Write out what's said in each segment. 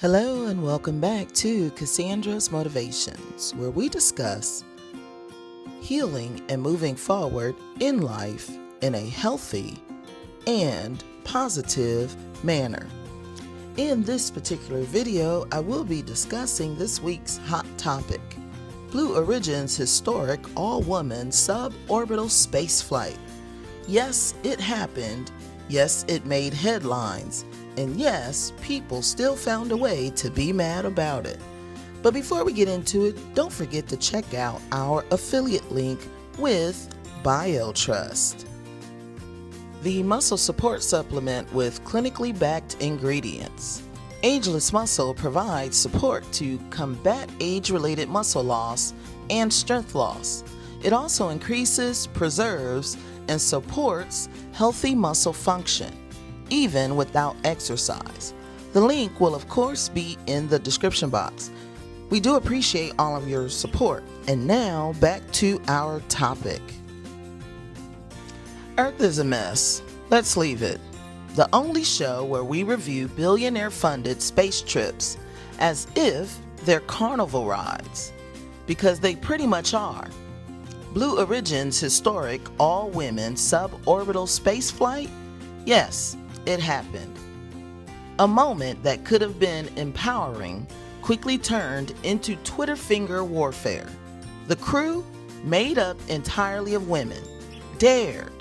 Hello and welcome back to Cassandra's Motivations, where we discuss healing and moving forward in life in a healthy and positive manner. In this particular video, I will be discussing this week's hot topic, Blue Origin's historic all-woman suborbital spaceflight. Yes, it happened. Yes, it made headlines. And yes, people still found a way to be mad about it. But before we get into it, don't forget to check out our affiliate link with BioTrust, the muscle support supplement with clinically backed ingredients. Ageless Muscle provides support to combat age-related muscle loss and strength loss. It also increases, preserves, and supports healthy muscle function, even without exercise. The link will of course be in the description box. We do appreciate all of your support. And now back to our topic. Earth is a mess. Let's leave it. The only show where we review billionaire-funded space trips as if they're carnival rides, because they pretty much are. Blue Origin's historic all-women suborbital spaceflight? Yes, it happened. A moment that could have been empowering quickly turned into Twitter finger warfare. The crew, made up entirely of women, dared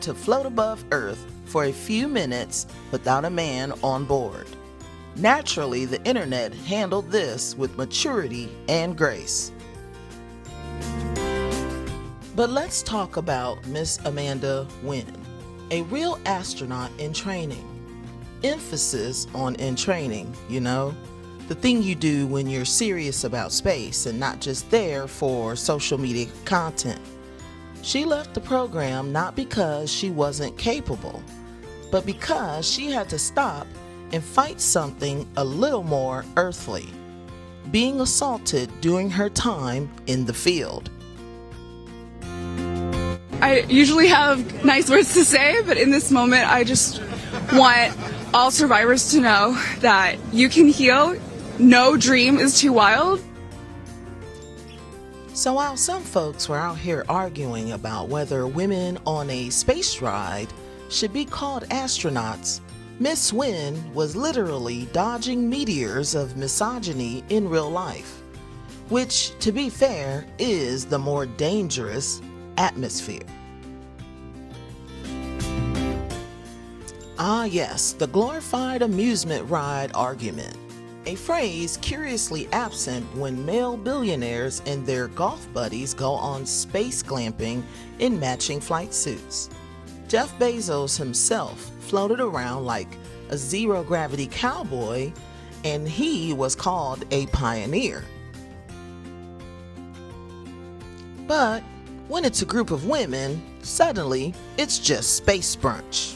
to float above Earth for a few minutes without a man on board. Naturally, the internet handled this with maturity and grace. But let's talk about Miss Amanda Nguyen, a real astronaut in training. Emphasis on in training, the thing you do when you're serious about space and not just there for social media content. She left the program not because she wasn't capable, but because she had to stop and fight something a little more earthly, being assaulted during her time in the field. I usually have nice words to say, but in this moment, I just want all survivors to know that you can heal. No dream is too wild. So while some folks were out here arguing about whether women on a space ride should be called astronauts, Miss Nguyen was literally dodging meteors of misogyny in real life, which, to be fair, is the more dangerous atmosphere. Ah yes, the glorified amusement ride argument, a phrase curiously absent when male billionaires and their golf buddies go on space glamping in matching flight suits. Jeff Bezos himself floated around like a zero-gravity cowboy, and he was called a pioneer. But when it's a group of women, suddenly it's just space brunch.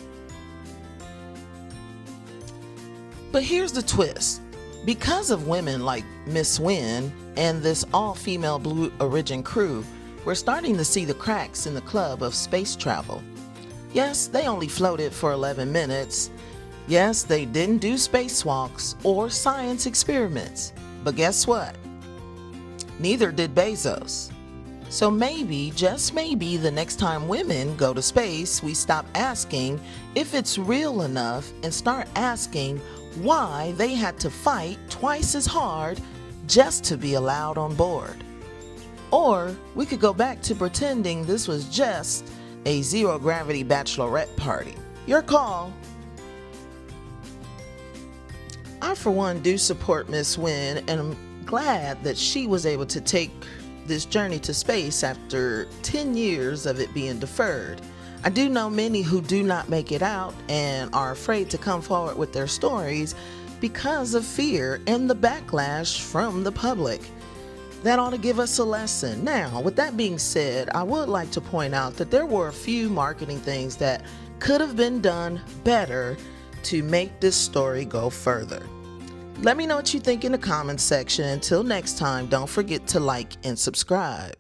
But here's the twist. Because of women like Miss Nguyen and this all-female Blue Origin crew, we're starting to see the cracks in the club of space travel. Yes, they only floated for 11 minutes. Yes, they didn't do spacewalks or science experiments. But guess what? Neither did Bezos. So maybe, just maybe, the next time women go to space, we stop asking if it's real enough and start asking why they had to fight twice as hard just to be allowed on board. Or we could go back to pretending this was just a zero-gravity bachelorette party. Your call. I, for one, do support Miss Nguyen, and I'm glad that she was able to take this journey to space after 10 years of it being deferred. I do know many who do not make it out and are afraid to come forward with their stories because of fear and the backlash from the public. That ought to give us a lesson. Now, with that being said, I would like to point out that there were a few marketing things that could have been done better to make this story go further. Let me know what you think in the comments section. Until next time, don't forget to like and subscribe.